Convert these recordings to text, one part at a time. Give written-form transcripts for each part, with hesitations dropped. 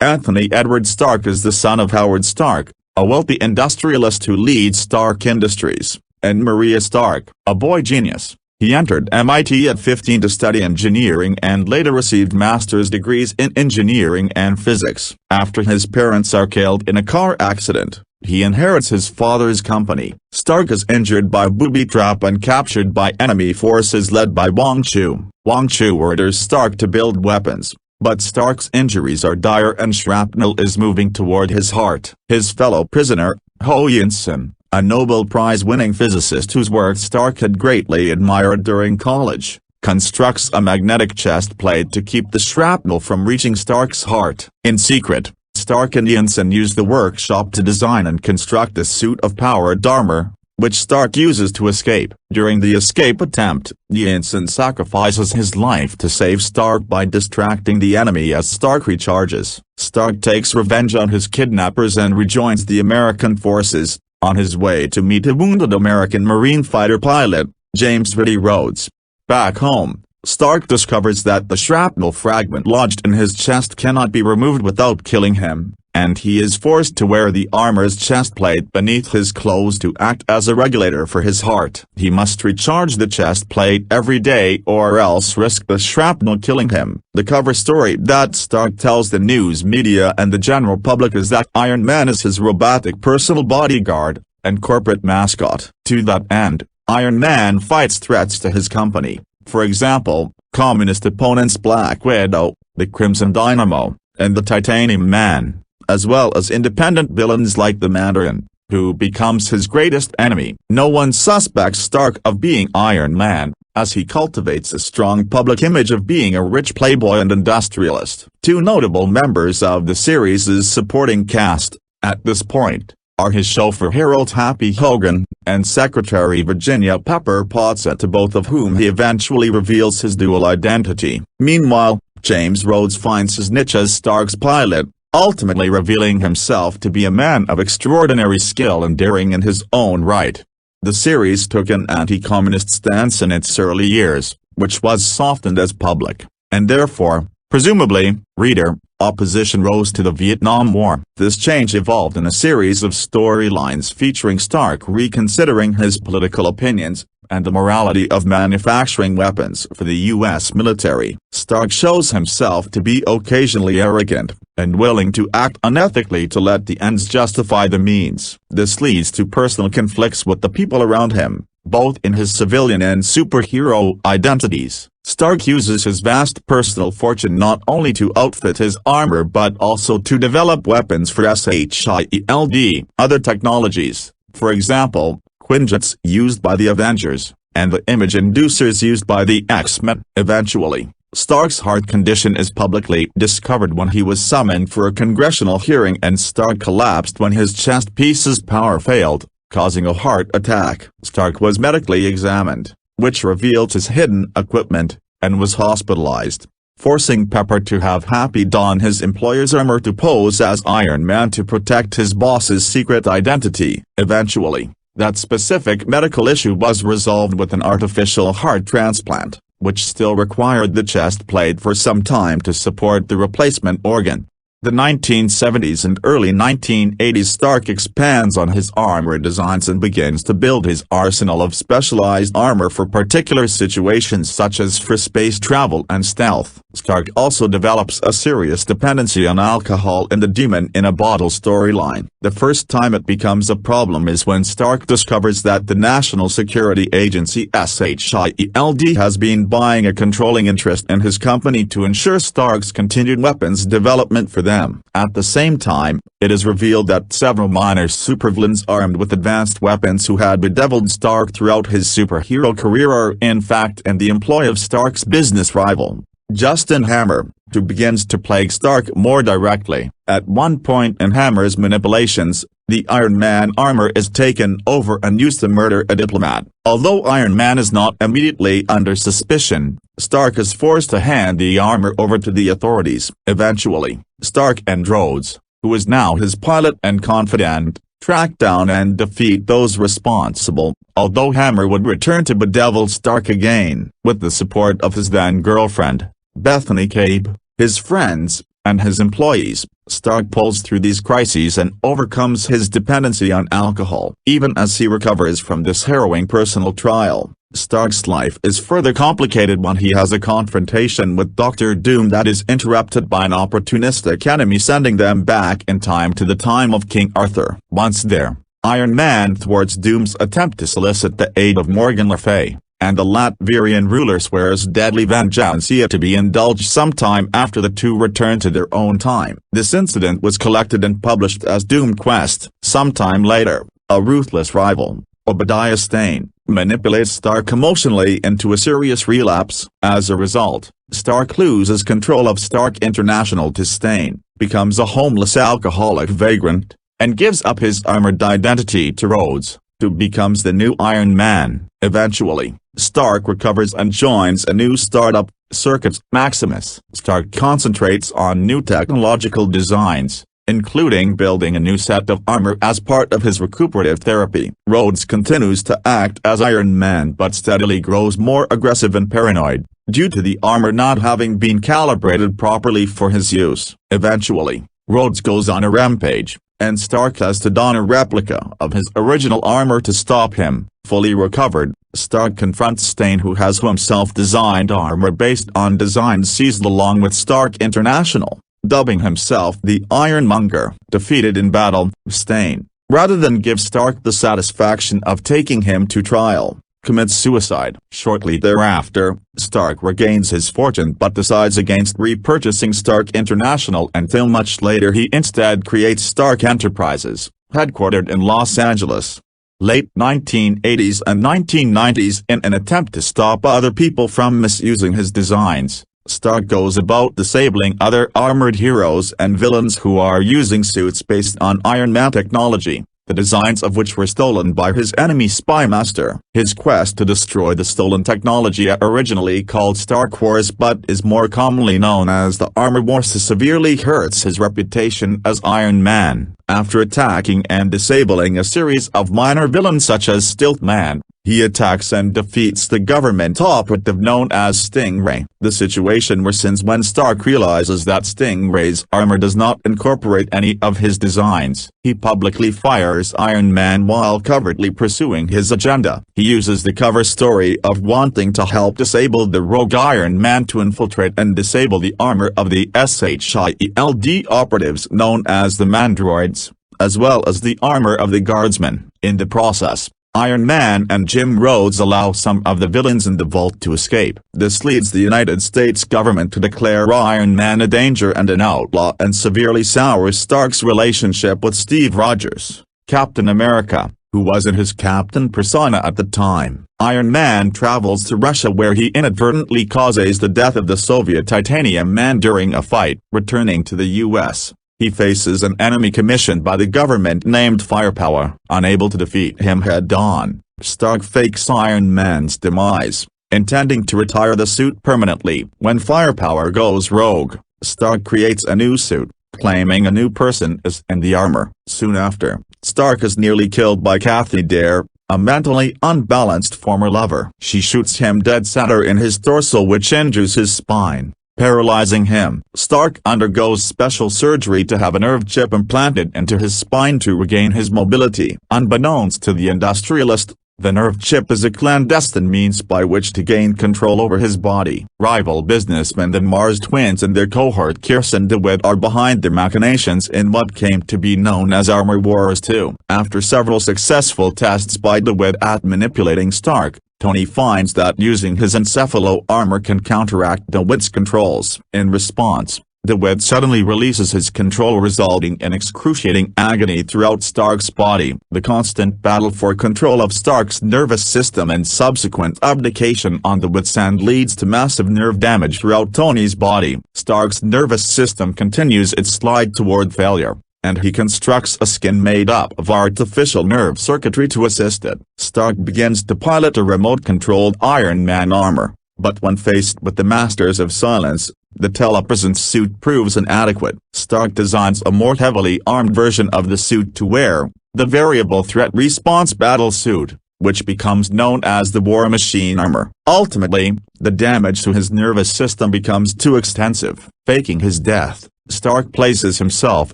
Anthony Edward Stark is the son of Howard Stark, a wealthy industrialist who leads Stark Industries, and Maria Stark, a boy genius. He entered MIT at 15 to study engineering and later received master's degrees in engineering and physics. After his parents are killed in a car accident, he inherits his father's company. Stark is injured by a booby trap and captured by enemy forces led by Wong Chu. Wong Chu orders Stark to build weapons, but Stark's injuries are dire and shrapnel is moving toward his heart. His fellow prisoner, Ho Yun-sun, a Nobel Prize-winning physicist whose work Stark had greatly admired during college, constructs a magnetic chest plate to keep the shrapnel from reaching Stark's heart. In secret, Stark and Yun-sun use the workshop to design and construct a suit of powered armor, which Stark uses to escape. During the escape attempt, Yun-sun sacrifices his life to save Stark by distracting the enemy as Stark recharges. Stark takes revenge on his kidnappers and rejoins the American forces, on his way to meet a wounded American Marine fighter pilot, James Whitty Rhodes. Back home, Stark discovers that the shrapnel fragment lodged in his chest cannot be removed without killing him, and he is forced to wear the armor's chest plate beneath his clothes to act as a regulator for his heart. He must recharge the chest plate every day or else risk the shrapnel killing him. The cover story that Stark tells the news media and the general public is that Iron Man is his robotic personal bodyguard and corporate mascot. To that end, Iron Man fights threats to his company. For example, communist opponents Black Widow, the Crimson Dynamo, and the Titanium Man, as well as independent villains like the Mandarin, who becomes his greatest enemy. No one suspects Stark of being Iron Man, as he cultivates a strong public image of being a rich playboy and industrialist. Two notable members of the series' supporting cast, at this point, are his chauffeur Harold Happy Hogan, and secretary Virginia Pepper Potts, to both of whom he eventually reveals his dual identity. Meanwhile, James Rhodes finds his niche as Stark's pilot, ultimately revealing himself to be a man of extraordinary skill and daring in his own right. The series took an anti-communist stance in its early years, which was softened as public, and therefore, presumably, reader, opposition rose to the Vietnam War. This change evolved in a series of storylines featuring Stark reconsidering his political opinions, and the morality of manufacturing weapons for the U.S. military. Stark shows himself to be occasionally arrogant, and willing to act unethically to let the ends justify the means. This leads to personal conflicts with the people around him, both in his civilian and superhero identities. Stark uses his vast personal fortune not only to outfit his armor but also to develop weapons for SHIELD, other technologies, for example, Quinjets used by the Avengers, and the image inducers used by the X-Men. Eventually, Stark's heart condition is publicly discovered when he was summoned for a congressional hearing, and Stark collapsed when his chest piece's power failed, causing a heart attack. Stark was medically examined, which revealed his hidden equipment, and was hospitalized, forcing Pepper to have Happy don his employer's armor to pose as Iron Man to protect his boss's secret identity. Eventually, that specific medical issue was resolved with an artificial heart transplant, which still required the chest plate for some time to support the replacement organ. The 1970s and early 1980s Stark expands on his armor designs and begins to build his arsenal of specialized armor for particular situations such as for space travel and stealth. Stark also develops a serious dependency on alcohol in the Demon in a Bottle storyline. The first time it becomes a problem is when Stark discovers that the National Security Agency SHIELD has been buying a controlling interest in his company to ensure Stark's continued weapons development for them. At the same time, it is revealed that several minor supervillains armed with advanced weapons who had bedeviled Stark throughout his superhero career are in fact in the employ of Stark's business rival, Justin Hammer, who begins to plague Stark more directly. At one point in Hammer's manipulations, the Iron Man armor is taken over and used to murder a diplomat. Although Iron Man is not immediately under suspicion, Stark is forced to hand the armor over to the authorities. Eventually, Stark and Rhodes, who is now his pilot and confidant, track down and defeat those responsible, although Hammer would return to bedevil Stark again. With the support of his then-girlfriend, Bethany Cabe, his friends, and his employees. Stark pulls through these crises and overcomes his dependency on alcohol. Even as he recovers from this harrowing personal trial, Stark's life is further complicated when he has a confrontation with Doctor Doom that is interrupted by an opportunistic enemy, sending them back in time to the time of King Arthur. Once there, Iron Man thwarts Doom's attempt to solicit the aid of Morgan Le Fay, and the Latvian ruler swears deadly vengeance to be indulged sometime after the two return to their own time. This incident was collected and published as Doom Quest. Sometime later, a ruthless rival, Obadiah Stane, manipulates Stark emotionally into a serious relapse. As a result, Stark loses control of Stark International to Stane, becomes a homeless alcoholic vagrant, and gives up his armored identity to Rhodes, who becomes the new Iron Man. Eventually, Stark recovers and joins a new startup, Circuits Maximus. Stark concentrates on new technological designs, including building a new set of armor as part of his recuperative therapy. Rhodes continues to act as Iron Man but steadily grows more aggressive and paranoid, due to the armor not having been calibrated properly for his use. Eventually, Rhodes goes on a rampage, and Stark has to don a replica of his original armor to stop him. Fully recovered, Stark confronts Stane, who has himself designed armor based on designs seized along with Stark International, dubbing himself the Ironmonger. Defeated in battle, Stane, rather than give Stark the satisfaction of taking him to trial, commits suicide. Shortly thereafter, Stark regains his fortune but decides against repurchasing Stark International until much later he instead creates Stark Enterprises, headquartered in Los Angeles. Late 1980s and 1990s. In an attempt to stop other people from misusing his designs, Stark goes about disabling other armored heroes and villains who are using suits based on Iron Man technology, the designs of which were stolen by his enemy Spymaster. His quest to destroy the stolen technology, originally called Stark Wars but is more commonly known as the Armor Wars, severely hurts his reputation as Iron Man. After attacking and disabling a series of minor villains such as Stiltman, he attacks and defeats the government operative known as Stingray. The situation worsens when Stark realizes that Stingray's armor does not incorporate any of his designs. He publicly fires Iron Man while covertly pursuing his agenda. He uses the cover story of wanting to help disable the rogue Iron Man to infiltrate and disable the armor of the SHIELD operatives known as the Mandroids, as well as the armor of the Guardsmen. In the process, Iron Man and Jim Rhodes allow some of the villains in the vault to escape. This leads the United States government to declare Iron Man a danger and an outlaw, and severely sours Stark's relationship with Steve Rogers, Captain America, who was in his captain persona at the time. Iron Man travels to Russia where he inadvertently causes the death of the Soviet Titanium Man during a fight. Returning to the U.S., he faces an enemy commissioned by the government named Firepower. Unable to defeat him head-on, Stark fakes Iron Man's demise, intending to retire the suit permanently. When Firepower goes rogue, Stark creates a new suit, claiming a new person is in the armor. Soon after, Stark is nearly killed by Kathy Dare, a mentally unbalanced former lover. She shoots him dead center in his torso, which injures his spine, paralyzing him. Stark undergoes special surgery to have a nerve chip implanted into his spine to regain his mobility. Unbeknownst to the industrialist, the nerve chip is a clandestine means by which to gain control over his body. Rival businessmen the Mars twins and their cohort Kirsten DeWitt are behind the machinations in what came to be known as Armor Wars 2. After several successful tests by DeWitt at manipulating Stark, Tony finds that using his encephalo armor can counteract DeWitt's controls. In response, DeWitt suddenly releases his control, resulting in excruciating agony throughout Stark's body. The constant battle for control of Stark's nervous system and subsequent abdication on DeWitt's end leads to massive nerve damage throughout Tony's body. Stark's nervous system continues its slide toward failure, and he constructs a skin made up of artificial nerve circuitry to assist it. Stark begins to pilot a remote-controlled Iron Man armor, but when faced with the Masters of Silence, the telepresence suit proves inadequate. Stark designs a more heavily armed version of the suit to wear, the Variable Threat Response Battle Suit, which becomes known as the War Machine armor. Ultimately, the damage to his nervous system becomes too extensive. Faking his death, Stark places himself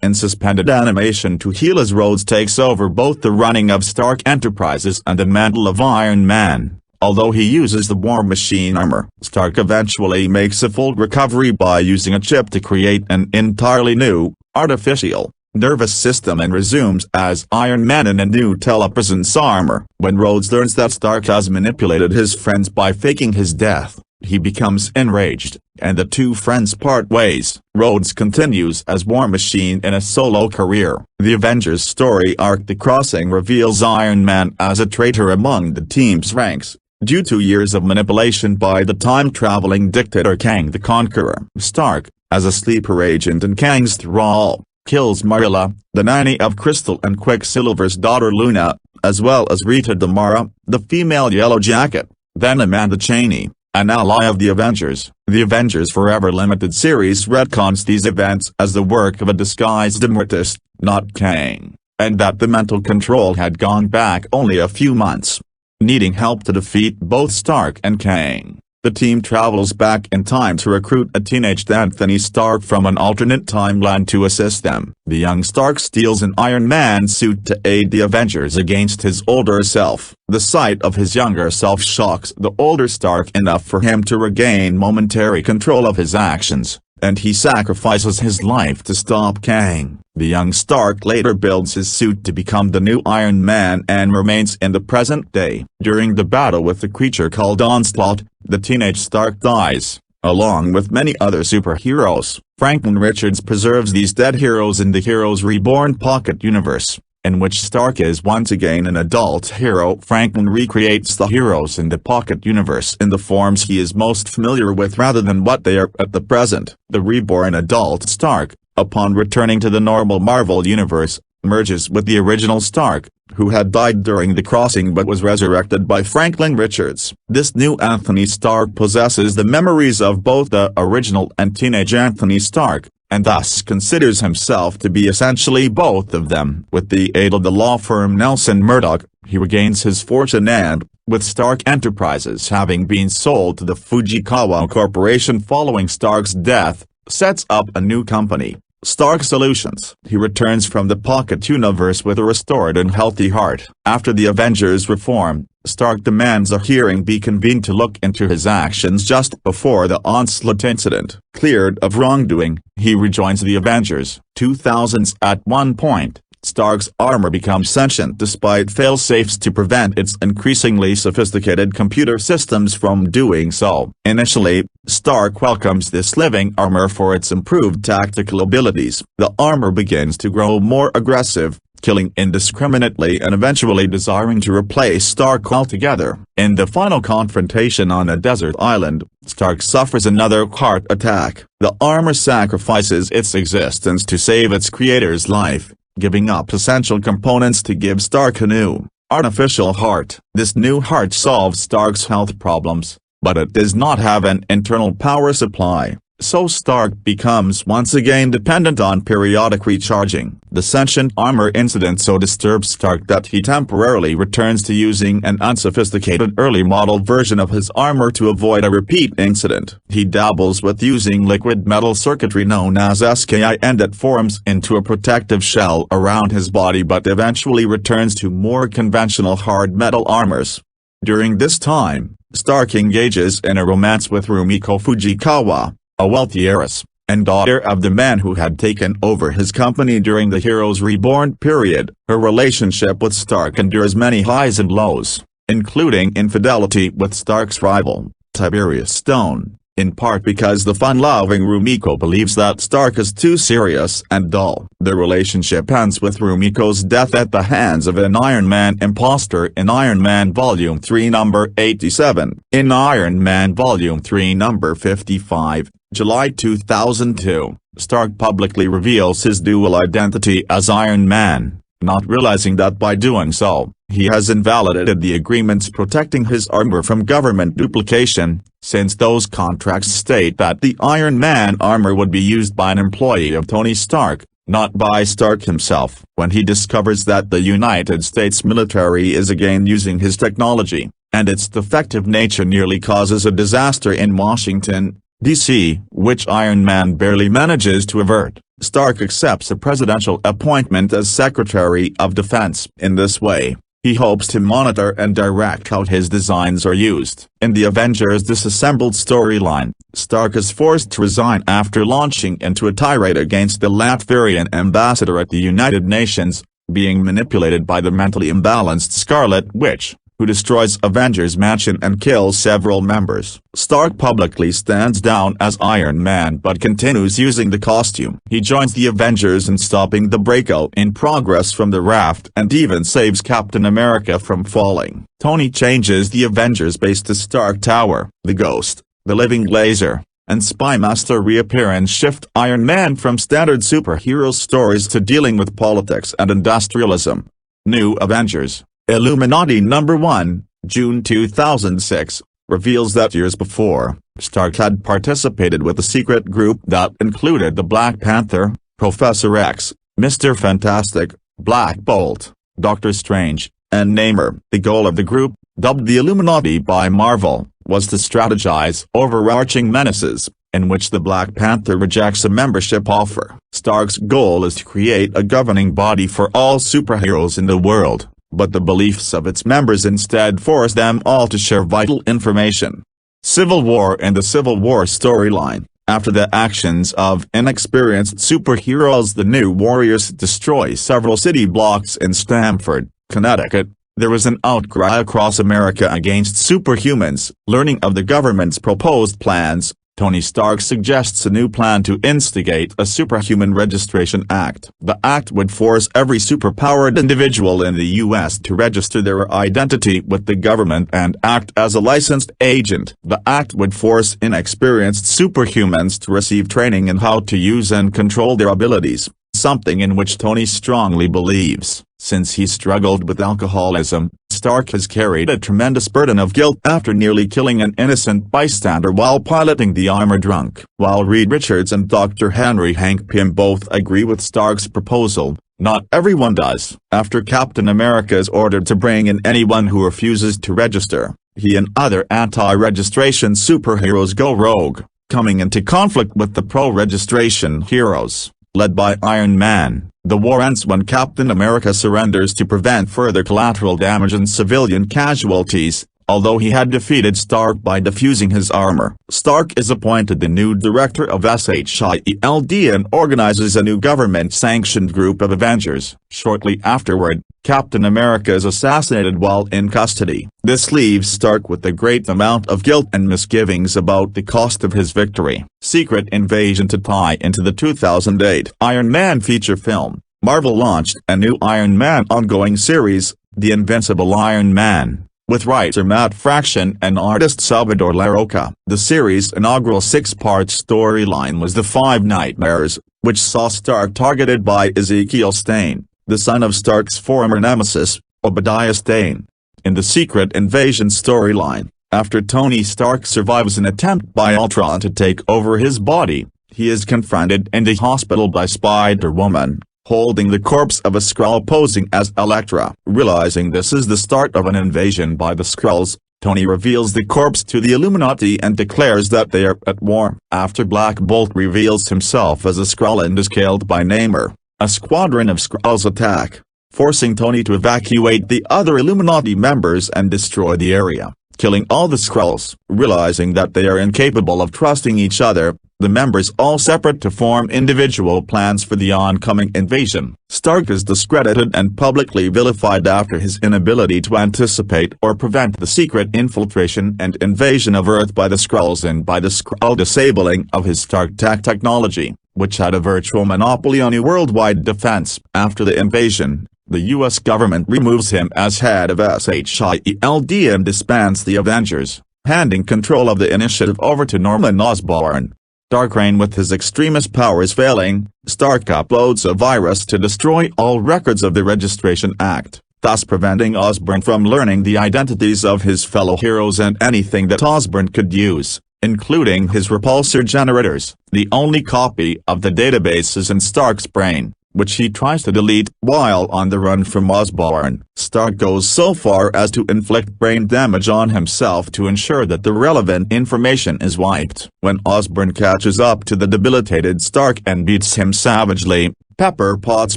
in suspended animation to heal as Rhodes takes over both the running of Stark Enterprises and the mantle of Iron Man. Although he uses the War Machine armor, Stark eventually makes a full recovery by using a chip to create an entirely new, artificial, nervous system and resumes as Iron Man in a new telepresence armor. When Rhodes learns that Stark has manipulated his friends by faking his death, he becomes enraged, and the two friends part ways. Rhodes continues as War Machine in a solo career. The Avengers story arc The Crossing reveals Iron Man as a traitor among the team's ranks, due to years of manipulation by the time-traveling dictator Kang the Conqueror. Stark, as a sleeper agent in Kang's thrall, kills Marilla, the nanny of Crystal and Quicksilver's daughter Luna, as well as Rita Damara, the female Yellow Jacket, then Amanda Chaney, an ally of the Avengers. The Avengers Forever Limited series retcons these events as the work of a disguised Immortus, not Kang, and that the mental control had gone back only a few months. Needing help to defeat both Stark and Kang, the team travels back in time to recruit a teenaged Anthony Stark from an alternate timeline to assist them. The young Stark steals an Iron Man suit to aid the Avengers against his older self. The sight of his younger self shocks the older Stark enough for him to regain momentary control of his actions, and he sacrifices his life to stop Kang. The young Stark later builds his suit to become the new Iron Man and remains in the present day. During the battle with the creature called Onslaught, the teenage Stark dies, along with many other superheroes. Franklin Richards preserves these dead heroes in the Heroes Reborn Pocket Universe, in which Stark is once again an adult hero. Franklin recreates the heroes in the Pocket Universe in the forms he is most familiar with rather than what they are at the present. The reborn adult Stark, upon returning to the normal Marvel Universe, merges with the original Stark, who had died during the crossing but was resurrected by Franklin Richards. This new Anthony Stark possesses the memories of both the original and teenage Anthony Stark, and thus considers himself to be essentially both of them. With the aid of the law firm Nelson Murdoch, he regains his fortune and, with Stark Enterprises having been sold to the Fujikawa Corporation following Stark's death, sets up a new company, Stark Solutions. He returns from the Pocket Universe with a restored and healthy heart. After the Avengers reform, Stark demands a hearing be convened to look into his actions just before the Onslaught incident. Cleared of wrongdoing, he rejoins the Avengers. 2000s. At one point, Stark's armor becomes sentient despite failsafes to prevent its increasingly sophisticated computer systems from doing so. Initially, Stark welcomes this living armor for its improved tactical abilities. The armor begins to grow more aggressive, killing indiscriminately and eventually desiring to replace Stark altogether. In the final confrontation on a desert island, Stark suffers another heart attack. The armor sacrifices its existence to save its creator's life, giving up essential components to give Stark a new, artificial heart. This new heart solves Stark's health problems, but it does not have an internal power supply, so Stark becomes once again dependent on periodic recharging. The sentient armor incident so disturbs Stark that he temporarily returns to using an unsophisticated early model version of his armor to avoid a repeat incident. He dabbles with using liquid metal circuitry known as SKI, and it forms into a protective shell around his body but eventually returns to more conventional hard metal armors. During this time, Stark engages in a romance with Rumiko Fujikawa, a wealthy heiress, and daughter of the man who had taken over his company during the Heroes Reborn period. Her relationship with Stark endures many highs and lows, including infidelity with Stark's rival, Tiberius Stone, in part because the fun-loving Rumiko believes that Stark is too serious and dull. The relationship ends with Rumiko's death at the hands of an Iron Man imposter in Iron Man Volume 3 number 87. In Iron Man Volume 3 number 55, July 2002, Stark publicly reveals his dual identity as Iron Man, not realizing that by doing so, he has invalidated the agreements protecting his armor from government duplication, since those contracts state that the Iron Man armor would be used by an employee of Tony Stark, not by Stark himself. When he discovers that the United States military is again using his technology, and its defective nature nearly causes a disaster in Washington, DC, which Iron Man barely manages to avert. Stark accepts a presidential appointment as Secretary of Defense. In this way, he hopes to monitor and direct how his designs are used. In the Avengers disassembled storyline, Stark is forced to resign after launching into a tirade against the Latvian ambassador at the United Nations, being manipulated by the mentally imbalanced Scarlet Witch, who destroys Avengers Mansion and kills several members. Stark publicly stands down as Iron Man but continues using the costume. He joins the Avengers in stopping the breakout in progress from the raft and even saves Captain America from falling. Tony changes the Avengers base to Stark Tower. The Ghost, the Living Laser, and Spy Master reappear and shift Iron Man from standard superhero stories to dealing with politics and industrialism. New Avengers. Illuminati number 1, June 2006, reveals that years before, Stark had participated with a secret group that included the Black Panther, Professor X, Mr. Fantastic, Black Bolt, Doctor Strange, and Namor. The goal of the group, dubbed the Illuminati by Marvel, was to strategize overarching menaces, in which the Black Panther rejects a membership offer. Stark's goal is to create a governing body for all superheroes in the world, but the beliefs of its members instead force them all to share vital information. Civil War. In the Civil War storyline, after the actions of inexperienced superheroes, the New Warriors destroy several city blocks in Stamford, Connecticut. There was an outcry across America against superhumans. Learning of the government's proposed plans, Tony Stark suggests a new plan to instigate a Superhuman Registration Act. The act would force every superpowered individual in the U.S. to register their identity with the government and act as a licensed agent. The act would force inexperienced superhumans to receive training in how to use and control their abilities, something in which Tony strongly believes. Since he struggled with alcoholism, Stark has carried a tremendous burden of guilt after nearly killing an innocent bystander while piloting the armor drunk. While Reed Richards and Dr. Henry Hank Pym both agree with Stark's proposal, not everyone does. After Captain America is ordered to bring in anyone who refuses to register, he and other anti-registration superheroes go rogue, coming into conflict with the pro-registration heroes, led by Iron Man. The war ends when Captain America surrenders to prevent further collateral damage and civilian casualties, although he had defeated Stark by defusing his armor. Stark is appointed the new director of SHIELD and organizes a new government-sanctioned group of Avengers. Shortly afterward, Captain America is assassinated while in custody. This leaves Stark with a great amount of guilt and misgivings about the cost of his victory. Secret Invasion. To tie into the 2008 Iron Man feature film, Marvel launched a new Iron Man ongoing series, The Invincible Iron Man, with writer Matt Fraction and artist Salvador Larroca. The series' inaugural 6-part storyline was The Five Nightmares, which saw Stark targeted by Ezekiel Stane, the son of Stark's former nemesis, Obadiah Stane. In the Secret Invasion storyline, after Tony Stark survives an attempt by Ultron to take over his body, he is confronted in the hospital by Spider-Woman, holding the corpse of a Skrull posing as Elektra. Realizing this is the start of an invasion by the Skrulls, Tony reveals the corpse to the Illuminati and declares that they are at war. After Black Bolt reveals himself as a Skrull and is killed by Namor, a squadron of Skrulls attack, forcing Tony to evacuate the other Illuminati members and destroy the area, killing all the Skrulls. Realizing that they are incapable of trusting each other, the members all separate to form individual plans for the oncoming invasion. Stark is discredited and publicly vilified after his inability to anticipate or prevent the secret infiltration and invasion of Earth by the Skrulls and by the Skrull disabling of his Stark Tech technology, which had a virtual monopoly on worldwide defense. After the invasion, the U.S. government removes him as head of SHIELD and disbands the Avengers, handing control of the initiative over to Norman Osborn. Darkreign. With his extremist powers failing, Stark uploads a virus to destroy all records of the Registration Act, thus preventing Osborn from learning the identities of his fellow heroes and anything that Osborn could use, including his repulsor generators. The only copy of the database is in Stark's brain, which he tries to delete while on the run from Osborn. Stark goes so far as to inflict brain damage on himself to ensure that the relevant information is wiped. When Osborn catches up to the debilitated Stark and beats him savagely, Pepper Potts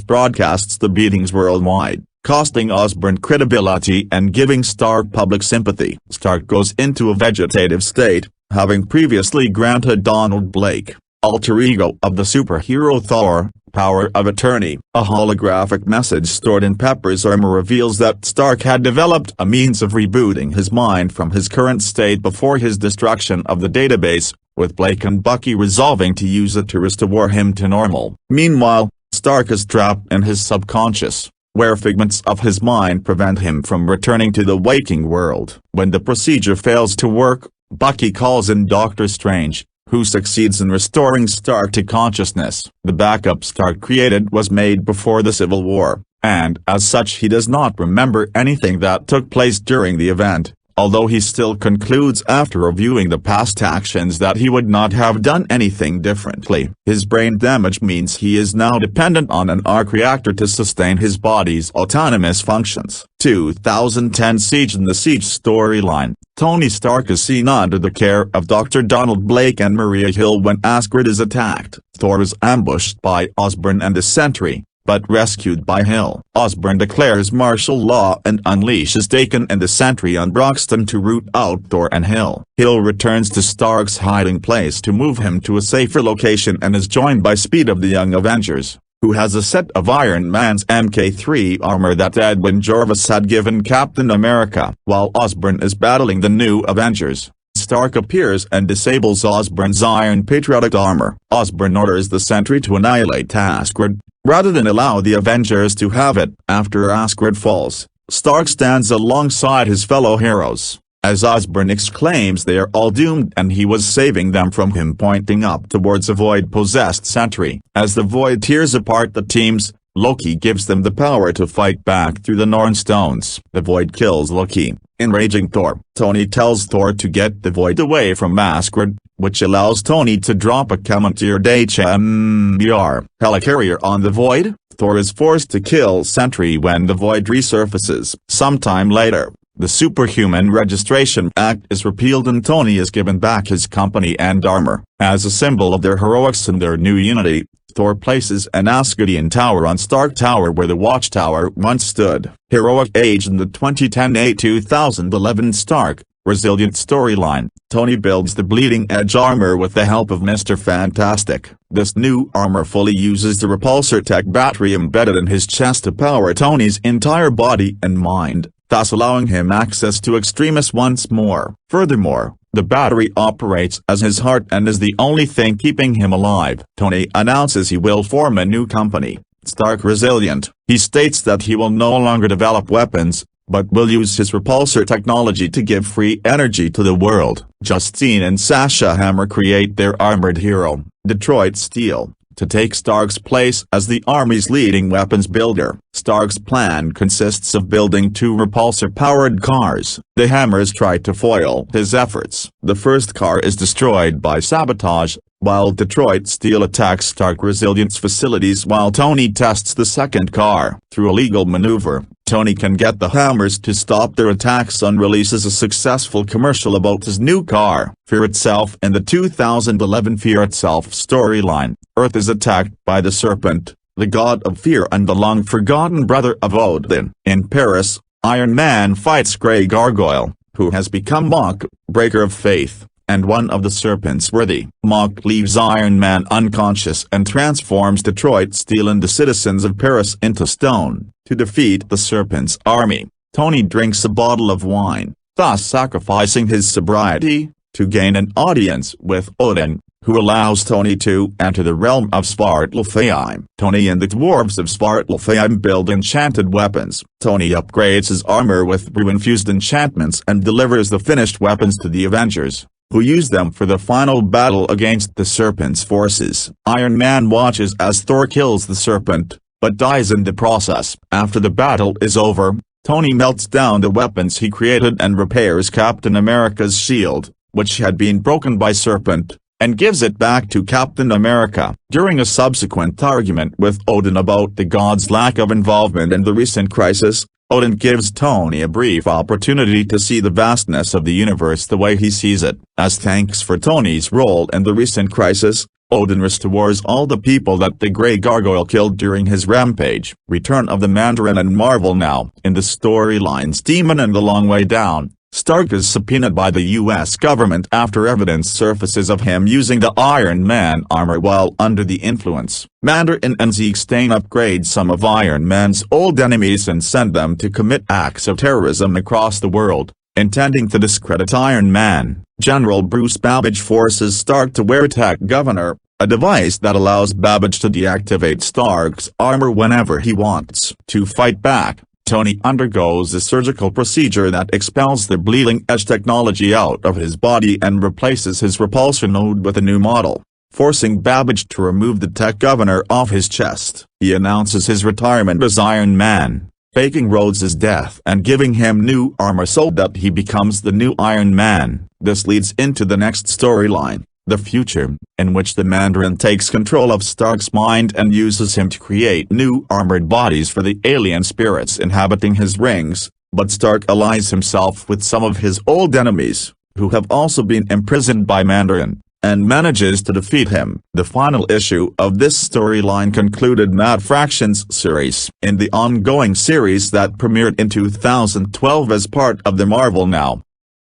broadcasts the beatings worldwide, costing Osborn credibility and giving Stark public sympathy. Stark goes into a vegetative state, having previously granted Donald Blake, alter ego of the superhero Thor, power of attorney. A holographic message stored in Pepper's armor reveals that Stark had developed a means of rebooting his mind from his current state before his destruction of the database, with Blake and Bucky resolving to use it to restore him to normal. Meanwhile, Stark is trapped in his subconscious, where figments of his mind prevent him from returning to the waking world. When the procedure fails to work, Bucky calls in Doctor Strange, who succeeds in restoring Stark to consciousness. The backup Stark created was made before the Civil War, and as such he does not remember anything that took place during the event, although he still concludes after reviewing the past actions that he would not have done anything differently. His brain damage means he is now dependent on an arc reactor to sustain his body's autonomous functions. 2010 Siege. In the Siege storyline, Tony Stark is seen under the care of Dr. Donald Blake and Maria Hill when Asgard is attacked. Thor is ambushed by Osborn and the Sentry, but rescued by Hill. Osborn declares martial law and unleashes Daken and the Sentry on Broxton to root out Thor and Hill. Hill returns to Stark's hiding place to move him to a safer location and is joined by Speed of the Young Avengers, who has a set of Iron Man's Mk3 armor that Edwin Jervis had given Captain America. While Osborn is battling the new Avengers, Stark appears and disables Osborn's Iron Patriotic armor. Osborn orders the Sentry to annihilate Asgard, rather than allow the Avengers to have it. After Asgard falls, Stark stands alongside his fellow heroes, as Osborn exclaims they are all doomed and he was saving them from him, pointing up towards a void-possessed Sentry. As the void tears apart the teams, Loki gives them the power to fight back through the Norn Stones. The void kills Loki, enraging Thor. Tony tells Thor to get the void away from Asgard, which allows Tony to drop a commandeered HMBR helicarrier on the void. Thor is forced to kill Sentry when the void resurfaces. Sometime later, the Superhuman Registration Act is repealed and Tony is given back his company and armor. As a symbol of their heroics and their new unity, Thor places an Asgardian tower on Stark Tower where the Watchtower once stood. Heroic Age. In the 2011 Stark Resilient storyline, Tony builds the Bleeding Edge armor with the help of Mr. Fantastic. This new armor fully uses the repulsor tech battery embedded in his chest to power Tony's entire body and mind, thus allowing him access to Extremis once more. Furthermore, the battery operates as his heart and is the only thing keeping him alive. Tony announces he will form a new company, Stark Resilient. He states that he will no longer develop weapons, but will use his repulsor technology to give free energy to the world. Justine and Sasha Hammer create their armored hero, Detroit Steel, to take Stark's place as the Army's leading weapons builder. Stark's plan consists of building 2 repulsor-powered cars. The Hammers try to foil his efforts. The first car is destroyed by sabotage, while Detroit Steel attacks Stark Resilient's facilities while Tony tests the second car. Through a legal maneuver, Tony can get the Hammers to stop their attacks and releases a successful commercial about his new car. Fear Itself. In the 2011 Fear Itself storyline, Earth is attacked by the Serpent, the god of fear and the long-forgotten brother of Odin. In Paris, Iron Man fights Grey Gargoyle, who has become Mok, breaker of faith, and one of the Serpent's worthy. Mok leaves Iron Man unconscious and transforms Detroit Steel and the citizens of Paris into stone. To defeat the Serpent's army, Tony drinks a bottle of wine, thus sacrificing his sobriety, to gain an audience with Odin, who allows Tony to enter the realm of Svartalfheim. Tony and the dwarves of Svartalfheim build enchanted weapons. Tony upgrades his armor with brew-infused enchantments and delivers the finished weapons to the Avengers, who use them for the final battle against the Serpent's forces. Iron Man watches as Thor kills the Serpent, but dies in the process. After the battle is over, Tony melts down the weapons he created and repairs Captain America's shield, which had been broken by Serpent, and gives it back to Captain America. During a subsequent argument with Odin about the god's lack of involvement in the recent crisis, Odin gives Tony a brief opportunity to see the vastness of the universe the way he sees it. As thanks for Tony's role in the recent crisis, Odin restores all the people that the Grey Gargoyle killed during his rampage. Return of the Mandarin and Marvel now. In the storylines Demon and the Long Way Down, Stark is subpoenaed by the U.S. government after evidence surfaces of him using the Iron Man armor while under the influence. Mandarin and Zeke upgrade some of Iron Man's old enemies and send them to commit acts of terrorism across the world, intending to discredit Iron Man. General Bruce Babbage forces Stark to wear Tech Governor, a device that allows Babbage to deactivate Stark's armor whenever he wants. To fight back, Tony undergoes a surgical procedure that expels the bleeding-edge technology out of his body and replaces his repulsor node with a new model, forcing Babbage to remove the Tech Governor off his chest. He announces his retirement as Iron Man, faking Rhodes' death and giving him new armor so that he becomes the new Iron Man. This leads into the next storyline, the future, in which the Mandarin takes control of Stark's mind and uses him to create new armored bodies for the alien spirits inhabiting his rings, but Stark allies himself with some of his old enemies, who have also been imprisoned by Mandarin, and manages to defeat him. The final issue of this storyline concluded Mad Fractions series. In the ongoing series that premiered in 2012 as part of the Marvel Now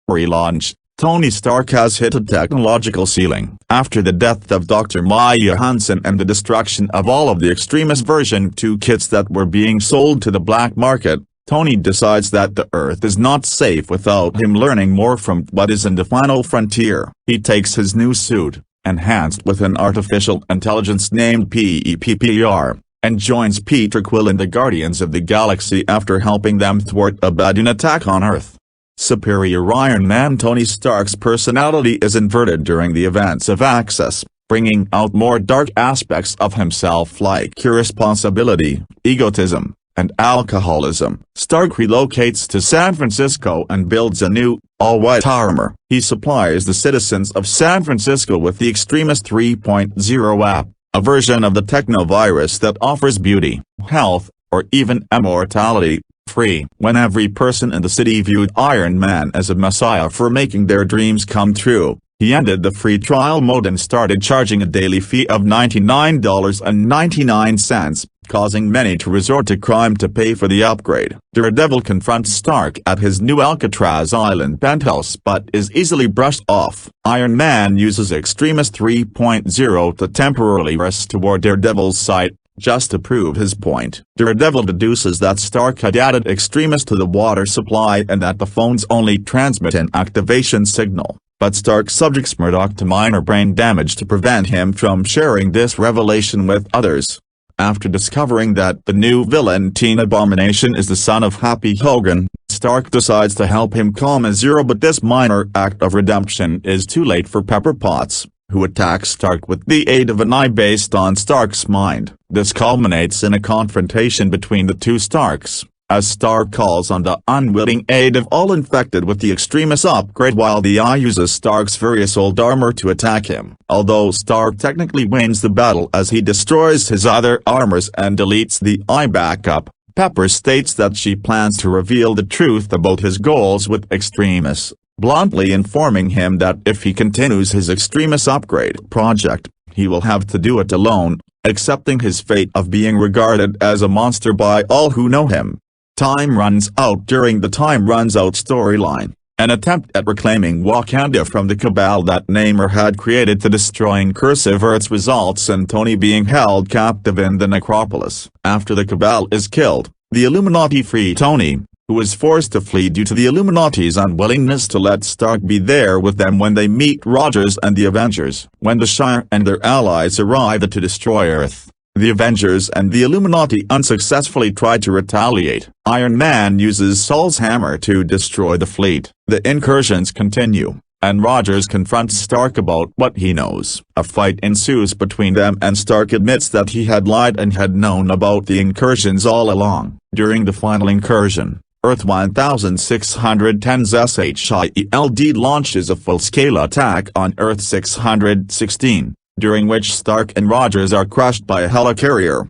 relaunch, Tony Stark has hit a technological ceiling. After the death of Dr. Maya Hansen and the destruction of all of the Extremis version 2 kits that were being sold to the black market, Tony decides that the Earth is not safe without him learning more from what is in the final frontier. He takes his new suit, enhanced with an artificial intelligence named PEPPR, and joins Peter Quill in the Guardians of the Galaxy after helping them thwart a Badun attack on Earth. Superior Iron Man Tony Stark's personality is inverted during the events of Axis, bringing out more dark aspects of himself like irresponsibility, egotism, and alcoholism. Stark relocates to San Francisco and builds a new, all-white armor. He supplies the citizens of San Francisco with the Extremis 3.0 app, a version of the technovirus that offers beauty, health, or even immortality, free. When every person in the city viewed Iron Man as a messiah for making their dreams come true, he ended the free trial mode and started charging a daily fee of $99.99, causing many to resort to crime to pay for the upgrade. Daredevil confronts Stark at his new Alcatraz Island penthouse but is easily brushed off. Iron Man uses Extremis 3.0 to temporarily restore Daredevil's sight, just to prove his point. Daredevil deduces that Stark had added Extremis to the water supply and that the phones only transmit an activation signal, but Stark subjects Murdock to minor brain damage to prevent him from sharing this revelation with others. After discovering that the new villain Teen Abomination is the son of Happy Hogan, Stark decides to help him calm Zero, but this minor act of redemption is too late for Pepper Potts, who attacks Stark with the aid of an eye based on Stark's mind. This culminates in a confrontation between the two Starks, as Stark calls on the unwilling aid of all infected with the Extremis upgrade while the Eye uses Stark's various old armor to attack him. Although Stark technically wins the battle as he destroys his other armors and deletes the Eye backup, Pepper states that she plans to reveal the truth about his goals with Extremis, bluntly informing him that if he continues his Extremis upgrade project, he will have to do it alone, accepting his fate of being regarded as a monster by all who know him. Time runs out during the Time Runs Out storyline, an attempt at reclaiming Wakanda from the cabal that Namor had created to destroying Cursive Earth's results in Tony being held captive in the necropolis. After the cabal is killed, the Illuminati free Tony, who is forced to flee due to the Illuminati's unwillingness to let Stark be there with them when they meet Rogers and the Avengers. When the Shire and their allies arrive to destroy Earth, the Avengers and the Illuminati unsuccessfully try to retaliate. Iron Man uses Saul's hammer to destroy the fleet. The incursions continue, and Rogers confronts Stark about what he knows. A fight ensues between them and Stark admits that he had lied and had known about the incursions all along. During the final incursion, Earth 1610's SHIELD launches a full-scale attack on Earth 616, during which Stark and Rogers are crushed by a helicarrier,